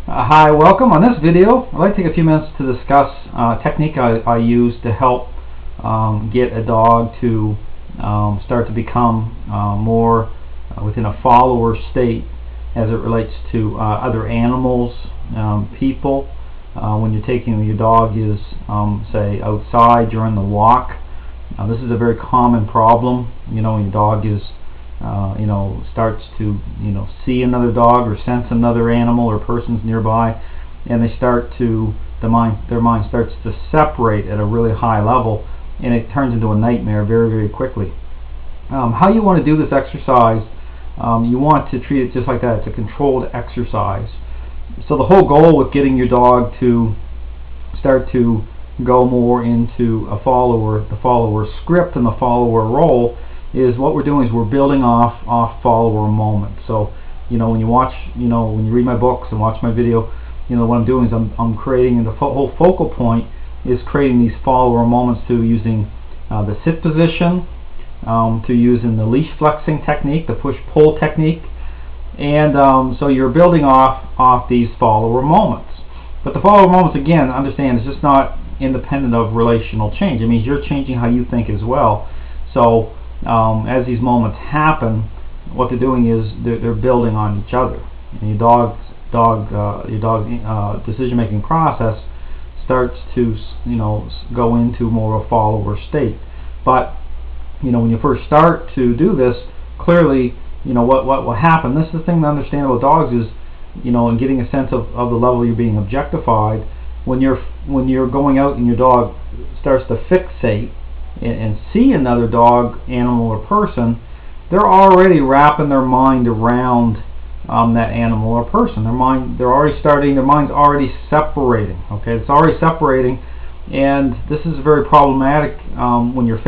Hi, welcome. On this video, I'd like to take a few minutes to discuss a technique I use to help get a dog to start to become more within a follower state as it relates to other animals, people. When your dog is, say, outside during the walk. This is a very common problem. When your dog is starts to see another dog or sense another animal or person's nearby, and they start to their mind starts to separate at a really high level, and it turns into a nightmare very, very quickly. How you want to do this exercise? You want to treat it just like that. It's a controlled exercise. So the whole goal with getting your dog to start to go more into the follower script and the follower role is what we're doing is we're building off follower moments. So when you watch, when you read my books and watch my video, what I'm doing is I'm creating, the whole focal point is creating these follower moments through using the sit position, to using the leash flexing technique, the push-pull technique, and so you're building off these follower moments. But the follower moments, again, understand, is just not independent of relational change. It means you're changing how you think as well. So as these moments happen, what they're doing is they're building on each other, and your dog's decision-making process starts to go into more of a follower state. But when you first start to do this, clearly what will happen. This is the thing to understand about dogs is and getting a sense of the level you're being objectified. When you're going out and your dog starts to fixate and see another dog, animal, or person, they're already wrapping their mind around that animal or person. Their mind's already separating. Okay, it's already separating, and this is very problematic when you're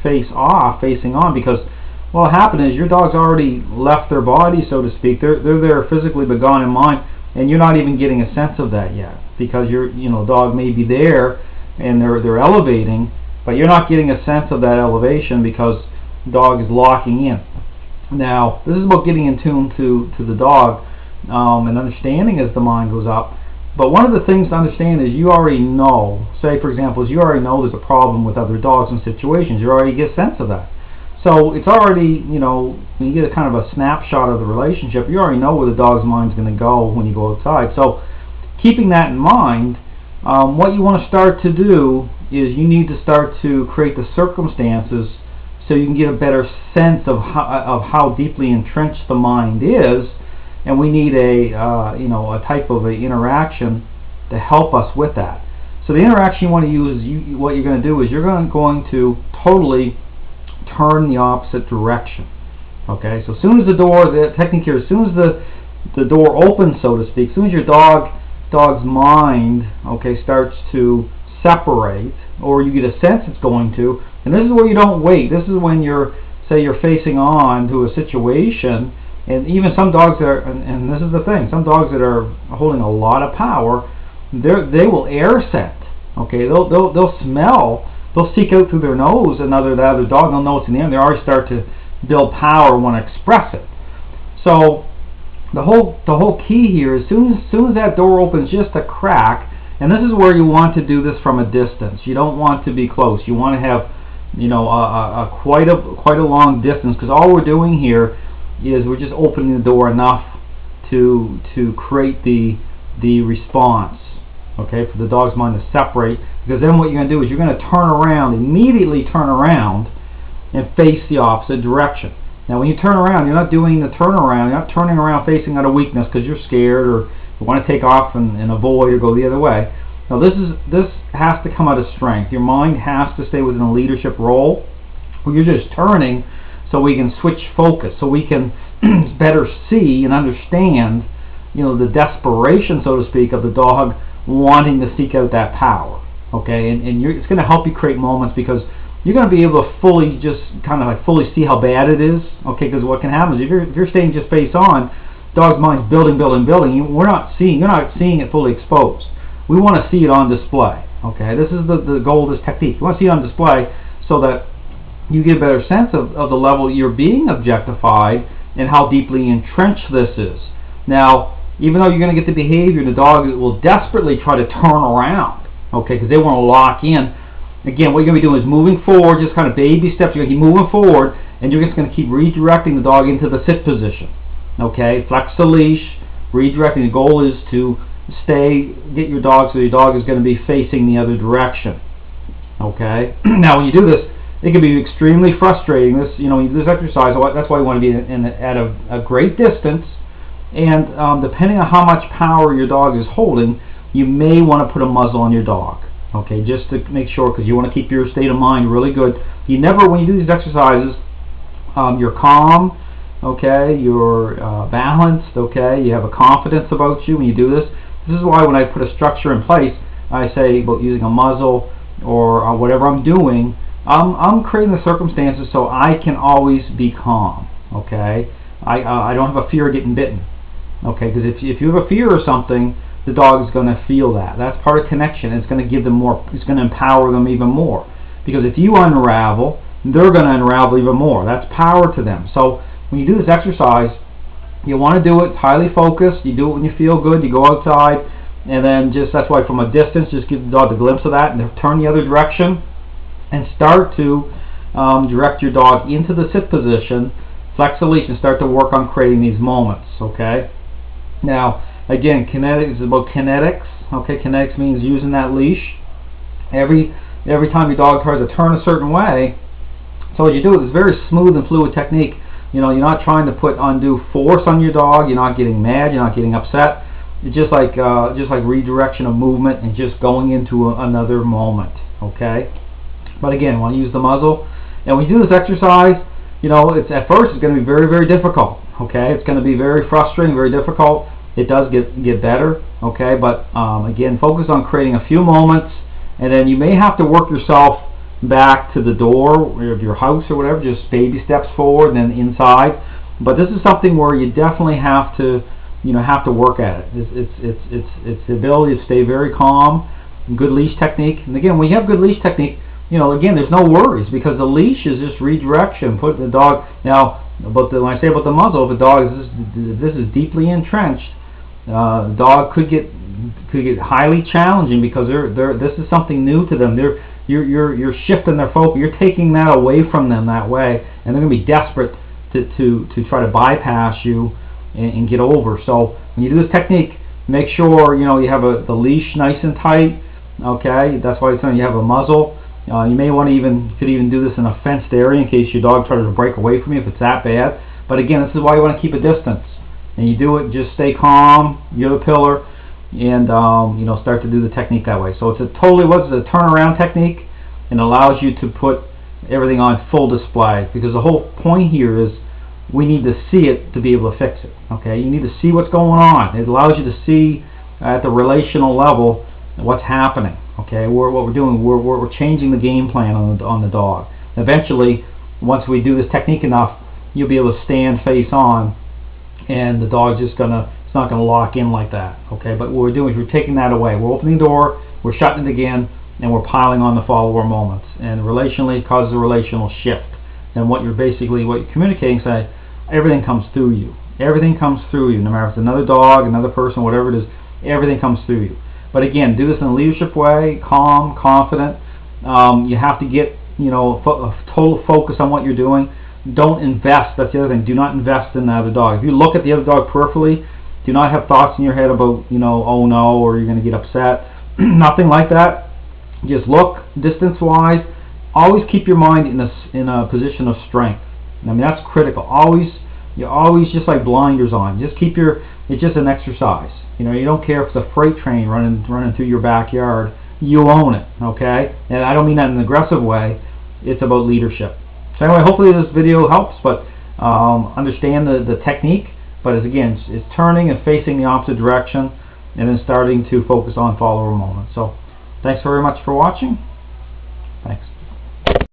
facing on, because what will happen is your dog's already left their body, so to speak. They're there physically but gone in mind, and you're not even getting a sense of that yet, because your dog may be there and they're elevating, but you're not getting a sense of that elevation because the dog is locking in. Now, this is about getting in tune to the dog and understanding as the mind goes up. But one of the things to understand is you already know, say for example, you already know there's a problem with other dogs and situations. You already get a sense of that. So it's already, when you get a kind of a snapshot of the relationship, you already know where the dog's mind's going to go when you go outside. So keeping that in mind, what you want to start to do is you need to start to create the circumstances so you can get a better sense of how deeply entrenched the mind is, and we need a type of interaction to help us with that. So the interaction you want to use what you're going to do is you're going to totally turn the opposite direction. Okay, so as soon as the technique here, as soon as the door opens, so to speak, as soon as your dog's mind starts to separate, or you get a sense it's going to, and this is where you don't wait. This is when you're facing on to a situation, and even some dogs and this is the thing, some dogs that are holding a lot of power, they will air scent. Okay, they'll smell. They'll seek out through their nose the other dog. They'll know it's in the air. They already start to build power, want to express it. So the whole key here is soon as that door opens just a crack, and this is where you want to do this from a distance. You don't want to be close. You want to have quite a long distance, because all we're doing here is we're just opening the door enough to create the response. Okay, for the dog's mind to separate, because then what you're going to do is you're going to immediately turn around and face the opposite direction. Now when you turn around, you're not doing the turnaround, you're not turning around facing out of weakness because you're scared or you want to take off and avoid or go the other way. Now this has to come out of strength. Your mind has to stay within a leadership role where you're just turning so we can switch focus, so we can better see and understand the desperation, so to speak, of the dog wanting to seek out that power. Okay, and it's going to help you create moments, because you're going to be able to fully see how bad it is. Okay, because what can happen is if you're staying just face on, dog's mind's building. You're not seeing it fully exposed. We want to see it on display. Okay, this is the goal of this technique. You want to see it on display so that you get a better sense of the level you're being objectified and how deeply entrenched this is. Now, even though you're going to get the behavior, the dog will desperately try to turn around, okay, because they want to lock in. Again, what you're going to be doing is moving forward, just kind of baby steps. You're going to keep moving forward, and you're just going to keep redirecting the dog into the sit position. Okay, flex the leash, redirecting. The goal is to get your dog so your dog is going to be facing the other direction. Okay, now when you do this, it can be extremely frustrating. This, when you do this exercise, that's why you want to be at a great distance. And depending on how much power your dog is holding, you may want to put a muzzle on your dog. Okay, just to make sure, because you want to keep your state of mind really good. You never, when you do these exercises, you're calm. Okay, you're balanced. Okay, you have a confidence about you when you do this. This is why when I put a structure in place, I say about using a muzzle or whatever I'm doing. I'm creating the circumstances so I can always be calm. Okay, I don't have a fear of getting bitten. Okay, because if you have a fear of something, the dog is going to feel that. That's part of connection. It's going to give them more. It's going to empower them even more. Because if you unravel, they're going to unravel even more. That's power to them. So when you do this exercise, you want to do it highly focused. You do it when you feel good. You go outside, and then that's why from a distance, just give the dog a glimpse of that, and then turn the other direction, and start to direct your dog into the sit position, flex the leash, and start to work on creating these moments. Okay. Now, again, kinetics is about kinetics. Okay, kinetics means using that leash. Every time your dog tries to turn a certain way, so what you do is very smooth and fluid technique. You're not trying to put undue force on your dog. You're not getting mad. You're not getting upset. It's just like redirection of movement and just going into another moment. Okay. But again, when you use the muzzle, and when you do this exercise, it's at first it's going to be very, very difficult. Okay, it's going to be very frustrating, very difficult. It does get better. Okay, but again, focus on creating a few moments, and then you may have to work yourself back to the door of your house or whatever, just baby steps forward and then inside. But this is something where you definitely have to work at it. It's the ability to stay very calm, good leash technique. And again, when you have good leash technique, again, there's no worries, because the leash is just redirection. Put the dog, now, when I say about the muzzle, if a dog this is deeply entrenched, the dog could get highly challenging, because this is something new to them. You're shifting their focus. You're taking that away from them that way, and they're going to be desperate to try to bypass you and get over. So when you do this technique, make sure you have the leash nice and tight. Okay, that's why it's saying you have a muzzle. You may want to could even do this in a fenced area in case your dog tries to break away from you if it's that bad. But again, this is why you want to keep a distance. And you do it, just stay calm, you're the pillar, and start to do the technique that way. So it's a turnaround technique, and allows you to put everything on full display, because the whole point here is we need to see it to be able to fix it. Okay, you need to see what's going on. It allows you to see at the relational level what's happening. Okay, what we're doing, we're changing the game plan on the dog. Eventually, once we do this technique enough, you'll be able to stand face on, and the dog's it's not gonna lock in like that. Okay, but what we're doing is we're taking that away. We're opening the door, we're shutting it again, and we're piling on the follower moments. And relationally, it causes a relational shift. And what you're communicating, say, everything comes through you. Everything comes through you, no matter if it's another dog, another person, whatever it is. Everything comes through you. But again, do this in a leadership way, calm, confident. You have to get total focus on what you're doing. Don't invest. That's the other thing. Do not invest in the other dog. If you look at the other dog peripherally, do not have thoughts in your head about oh no, or you're going to get upset. Nothing like that. Just look distance-wise. Always keep your mind in a position of strength. I mean, that's critical. You're always just like blinders on. Just keep it's just an exercise. You don't care if it's a freight train running through your backyard. You own it, okay? And I don't mean that in an aggressive way. It's about leadership. So anyway, hopefully this video helps, but understand the technique. But it's turning and facing the opposite direction, and then starting to focus on follower moments. So thanks very much for watching. Thanks.